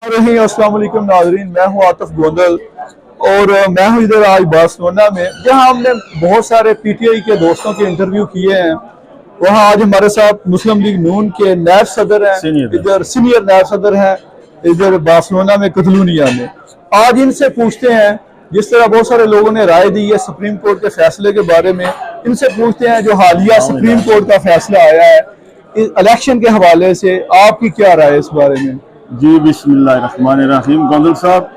अस्सलाम वालेकुम नाज़रीन, मैं हूँ आतिफ गोंदल और मैं हूँ इधर आज बार्सिलोना में, जहाँ हमने बहुत सारे पीटीआई के दोस्तों के इंटरव्यू किए हैं। वहाँ आज हमारे साथ मुस्लिम लीग नून के नायब सदर हैं, इधर सीनियर नायब सदर हैं इधर बार्सिलोना में, कतलूनिया में। आज इनसे पूछते हैं, जिस तरह बहुत सारे लोगों ने राय दी है सुप्रीम कोर्ट के फैसले के बारे में, इनसे पूछते हैं जो हालिया सुप्रीम कोर्ट का फैसला आया है इलेक्शन के हवाले से, आपकी क्या राय है इस बारे में? जी बिस्मिल्लाहिर्रहमानिर्रहीम। गोंदल साहब,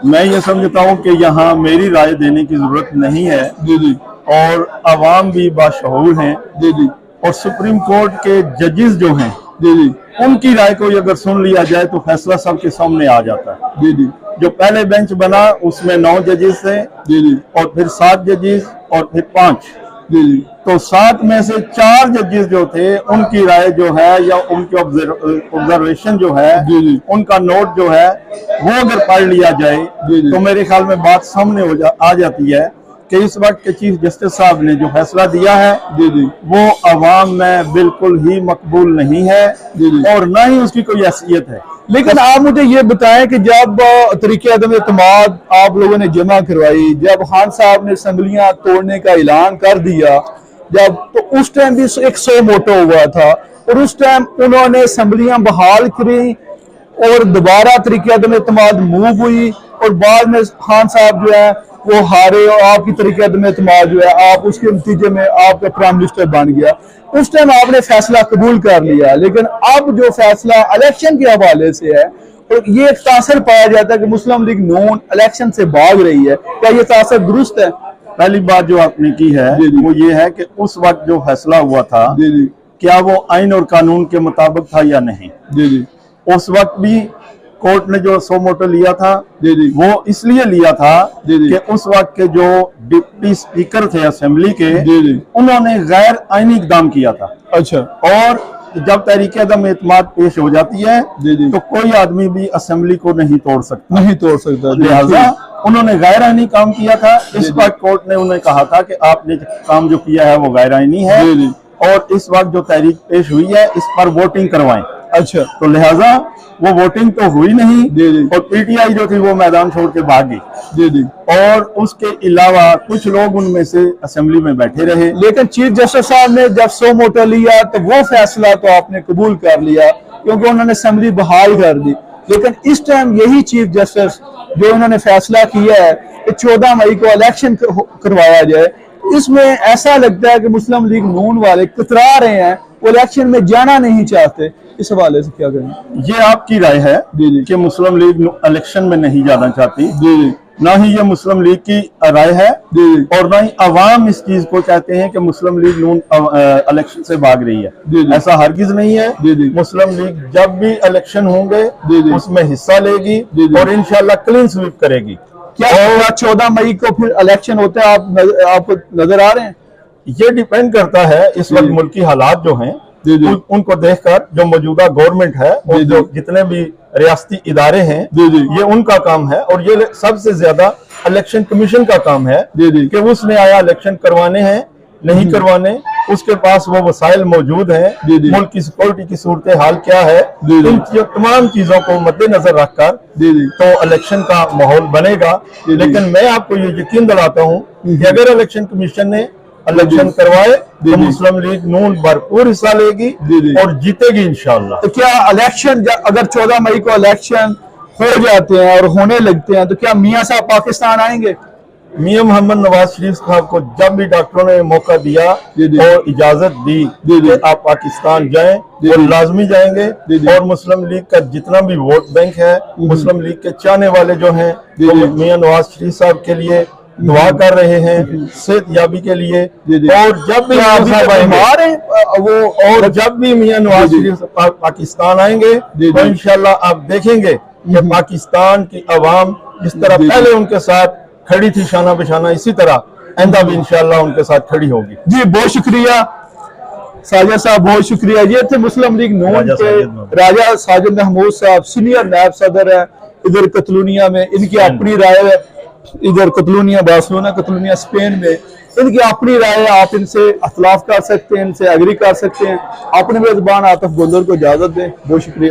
मैं ये समझता हूँ कि यहाँ मेरी राय देने की जरूरत नहीं है। जी जी। और अवाम भी बाशऊर हैं। जी जी। और सुप्रीम कोर्ट के जजेस जो हैं, जी जी, उनकी राय को अगर सुन लिया जाए तो फैसला सबके सामने आ जाता है। जी जी। जो पहले बेंच बना उसमें 9 जजेस थे। जी जी। और फिर 7 जजेस और फिर 5। जी जी। तो 7 में से 4 जजेस जो थे उनकी राय जो है या उनकी ऑब्जर्वेशन जो है, जी जी, उनका नोट जो है वो अगर पढ़ लिया जाए जी जी, तो मेरे ख्याल में बात सामने आ जाती है कि इस वक्त के चीफ जस्टिस साहब ने जो फैसला दिया है, जी जी, वो अवाम में बिल्कुल ही मकबूल नहीं है। जी जी, और ना ही उसकी कोई हैसियत है। लेकिन आप मुझे ये बताएं कि जब तरीके अदम एतमाद आप लोगों ने जमा करवाई, जब खान साहब ने असम्बलियां तोड़ने का ऐलान कर दिया, जब तो उस टाइम भी एक 100 मोटो हुआ था और उस टाइम उन्होंने असम्बलियां बहाल करी और दोबारा तरीके अदम एतमाद मूव हुई और बाद में खान साहब जो है वो हारे और आपकी तरीके अदम एतमाद जो है आप उसके नतीजे में आपका प्राइम मिनिस्टर बन गया। उस टाइम आपने फैसला कबूल कर लिया, लेकिन अब जो फैसला इलेक्शन के हवाले से है और ये एक तासर पाया जाता है कि मुस्लिम लीग नून इलेक्शन से भाग रही है, क्या ये तासर दुरुस्त है? पहली बात जो आपने की है वो ये है कि उस वक्त जो फैसला हुआ था, जी जी, क्या वो आइन और कानून के मुताबिक था या नहीं। जी जी, उस वक्त भी कोर्ट ने जो 100 मोटो लिया था, जी जी, वो इसलिए लिया था जी जी, कि उस वक्त के जो डिप्टी स्पीकर थे असेंबली के, जी जी, उन्होंने गैर आईनी इकदाम किया था। अच्छा। और जब तहरीक अदम एतमाद पेश हो जाती है, जी जी, तो कोई आदमी भी असेंबली को नहीं तोड़ सकता, नहीं तोड़ सकता। लिहाजा उन्होंने गैर आईनी काम किया था। इस वक्त कोर्ट ने उन्हें कहा था कि आपने काम जो किया है वो गैर आईनी है। जी जी, और इस वक्त जो तहरीक पेश हुई है इस पर वोटिंग करवाएं। अच्छा। तो लिहाजा वो वोटिंग तो हुई नहीं। जी जी, और पीटीआई जो थी वो मैदान छोड़ के भाग गई। जी जी। और उसके अलावा कुछ लोग उनमें से असेंबली में बैठे रहे। लेकिन चीफ जस्टिस साहब ने जब 100 मोटो लिया तो वो फैसला तो आपने कबूल कर लिया क्योंकि उन्होंने असेंबली बहाल कर दी। लेकिन इस टाइम यही चीफ जस्टिस जो उन्होंने फैसला किया है कि 14 मई को इलेक्शन करवाया जाए, इसमें ऐसा लगता है कि मुस्लिम लीग नून वाले कतरा रहे हैं, वो इलेक्शन में जाना नहीं चाहते। इस हवाले से क्या करें? ये आपकी राय है जी कि मुस्लिम लीग इलेक्शन में नहीं जाना चाहती। जी जी, ना ही ये मुस्लिम लीग की राय है जी, और ना ही अवाम इस चीज को कहते हैं कि मुस्लिम लीग नून इलेक्शन से भाग रही है। जी, ऐसा हरगिज नहीं है। जी, जी, मुस्लिम लीग जब भी इलेक्शन होंगे जी, जी, उसमें हिस्सा लेगी। जी, जी, और इंशाल्लाह क्लीन स्वीप करेगी। क्या 14 मई को फिर इलेक्शन होते हैं? आपको नजर आ रहे हैं? ये डिपेंड करता है इस वक्त मुल्की हालात जो हैं, जी जी, उनको देखकर जो मौजूदा गवर्नमेंट है और जो जितने भी रियासती इदारे हैं, जी जी, ये उनका काम है। और ये सबसे ज्यादा इलेक्शन कमीशन का काम है जी जी, कि उसने आया इलेक्शन करवाने हैं नहीं करवाने, उसके पास वो वसाइल मौजूद हैं, जी जी, मुल्क की सिक्योरिटी की सूरत हाल क्या है, जी जी, इन तमाम चीजों को मद्देनजर रखकर जी जी, तो इलेक्शन का माहौल बनेगा। जी, लेकिन मैं आपको ये यकीन दिलाता हूँ कि अगर इलेक्शन कमीशन ने इलेक्शन करवाए तो मुस्लिम लीग नून भरपूर हिस्सा लेगी और जीतेगी इंशाअल्लाह। तो क्या इलेक्शन अगर 14 मई को इलेक्शन हो जाते हैं और होने लगते हैं तो क्या मियां साहब पाकिस्तान आएंगे? मियां मोहम्मद नवाज शरीफ साहब को जब भी डॉक्टरों ने मौका दिया और इजाजत दी कि आप पाकिस्तान जाएं, वो लाजमी जाएंगे। और मुस्लिम लीग का जितना भी वोट बैंक है, मुस्लिम लीग के चाहने वाले जो हैं, वो मियां नवाज शरीफ साहब के लिए दुआ कर रहे हैं, सेहत याबी के लिए। और जब भी जब भी मियां नवाज शरीफ पाकिस्तान आएंगे तो इंशाल्लाह आप देखेंगे कि पाकिस्तान की अवाम जिस तरह पहले उनके साथ खड़ी थी शाना बिशाना, इसी तरह आइंदा भी इंशाल्लाह उनके साथ खड़ी होगी। जी बहुत शुक्रिया साजिद साहब, बहुत शुक्रिया। ये थे मुस्लिम लीग नून के राजा साजिद महमूद साहब, सीनियर नायब सदर है इधर कतलूनिया में। इनकी अपनी राय है, इधर कतलूनिया बार्सिलोना कतलूनिया स्पेन में इनकी अपनी राय है। आप इनसे अख्तिलाफ कर सकते हैं, इनसे एग्री कर सकते हैं। अपने मेजबान आतिफ गोंदल को इजाजत दें। बहुत शुक्रिया।